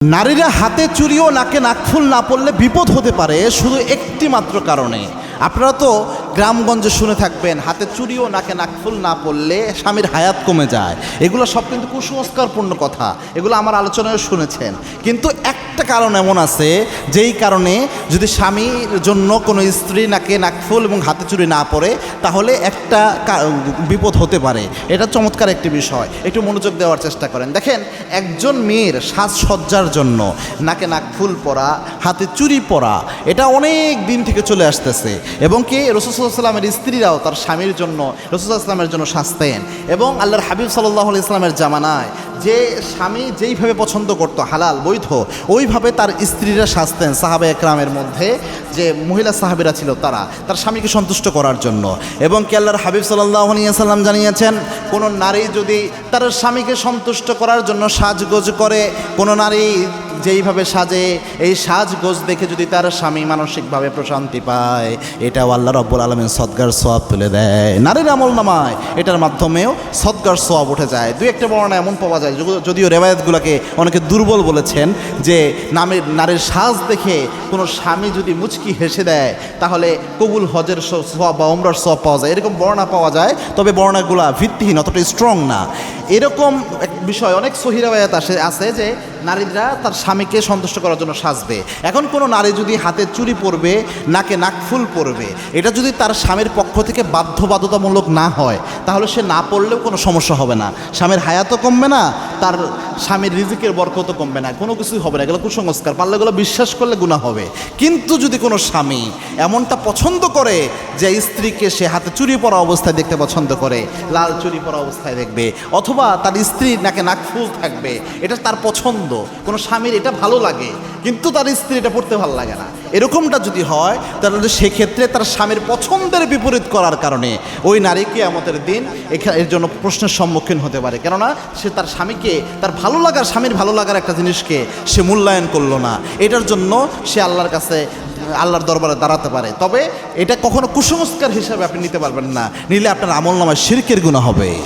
নারীরা হাতে চুড়িও নাকে নাকফুল না পড়লে বিপদ হতে পারে শুধু একটি মাত্র কারণে। আপনারা তো গ্রামগঞ্জে শুনে থাকবেন হাতে চুড়িও নাকে নাকফুল না পড়লে স্বামীর হায়াত কমে যায়। এগুলো সব কিন্তু কুসংস্কারপূর্ণ কথা, এগুলো আমার আলোচনায় শুনেছেন। কিন্তু একটা কারণ এমন আছে যেই কারণে যদি স্বামীর জন্য কোনো স্ত্রী নাকে নাকফুল এবং হাতে চুড়ি না পড়ে তাহলে একটা বিপদ হতে পারে। এটা চমৎকার একটি বিষয়, একটু মনোযোগ দেওয়ার চেষ্টা করেন। দেখেন, একজন মেয়ের সাজসজ্জার জন্য নাকে নাকফুল পরা, হাতে চুড়ি পরা, এটা অনেক দিন থেকে চলে আসতেছে এবং কি রাসূল সাল্লাল্লাহু আলাইহি ওয়াসাল্লামের স্ত্রীরাও তার স্বামীর জন্য রাসূল সাল্লাল্লাহু আলাইহি ওয়াসাল্লামের জন্য সাজতেন। এবং আল্লাহর হাবিব সাল্লাল্লাহু আলাইহি ওয়াসাল্লামের জামানায় যে স্বামী যেইভাবে পছন্দ করতো হালাল বৈধ, ওইভাবে তার স্ত্রীরা সাজতেন। সাহাবা একরামের মধ্যে যে মহিলা সাহাবীরা ছিল তারা তার স্বামীকে সন্তুষ্ট করার জন্য। এবং কি আল্লাহর হাবিব সাল্লাল্লাহু আলাইহি ওয়াসাল্লাম জানিয়েছেন, কোনো নারী যদি তার স্বামীকে সন্তুষ্ট করার জন্য সাজগোজ করে, কোনো নারী যেইভাবে সাজে, এই সাজগোজ দেখে যদি তার স্বামী মানসিকভাবে প্রশান্তি পায়, এটাও আল্লাহ রাব্বুল আলামিন সদকার সওয়াব তুলে দেয়। নারীর আমলনামায় এটার মাধ্যমেও সদকার সওয়াব উঠে যায়। দুই একটা বর্ণনা এমন পাওয়া যায়, যদিও রেওয়ায়াতগুলোকে অনেকে দুর্বল বলেছেন, যে নারীর সাজ দেখে কোনো স্বামী যদি মুচকি হেসে দেয় তাহলে কবুল হজের সওয়াব বা উমরার সওয়াব পাওয়া যায়, এরকম বর্ণনা পাওয়া যায়। তবে বর্ণনাগুলো ভিত্তিহীন, অতটা স্ট্রং না। এরকম এক বিষয় অনেক সহিহ রেওয়ায়াত আছে যে নারীরা তার স্বামীকে সন্তুষ্ট করার জন্য সাজবে। এখন কোনো নারী যদি হাতে চুড়ি পরবে, নাকে নাকফুল পরবে, এটা যদি তার স্বামীর পক্ষ থেকে বাধ্যবাধকতামূলক না হয় তাহলে সে না পড়লেও কোনো সমস্যা হবে না। স্বামীর হায়াতও কমবে না, তার স্বামীর রিজিকের বরকতও কমবে না, কোনো কিছুই হবে না। এগুলো কুসংস্কার, পারলে এগুলো বিশ্বাস করলে গুনাহ হবে। কিন্তু যদি কোনো স্বামী এমনটা পছন্দ করে যে স্ত্রীকে সে হাতে চুড়ি পরা অবস্থায় দেখতে পছন্দ করে, লাল চুড়ি পরা অবস্থায় দেখবে, অথবা তার স্ত্রী নাকে নাকফুল থাকবে, এটা তার পছন্দ, কোনো স্বামীর এটা ভালো লাগে কিন্তু তার স্ত্রী এটা পড়তে ভালো লাগে না, এরকমটা যদি হয় তাহলে সেক্ষেত্রে তার স্বামীর পছন্দের বিপরীত করার কারণে ওই নারী কিয়ামতের দিন এর জন্য প্রশ্নের সম্মুখীন হতে পারে। কেননা সে তার স্বামীকে, তার ভালো লাগার, স্বামীর ভালো লাগার একটা জিনিসকে সে মূল্যায়ন করলো না, এটার জন্য সে আল্লাহর কাছে, আল্লাহর দরবারে দাঁড়াতে পারে। তবে এটা কখনো কুসংস্কার হিসাবে আপনি নিতে পারবেন না, নিলে আপনার আমলনামায় শিরকের গুনাহ হবে।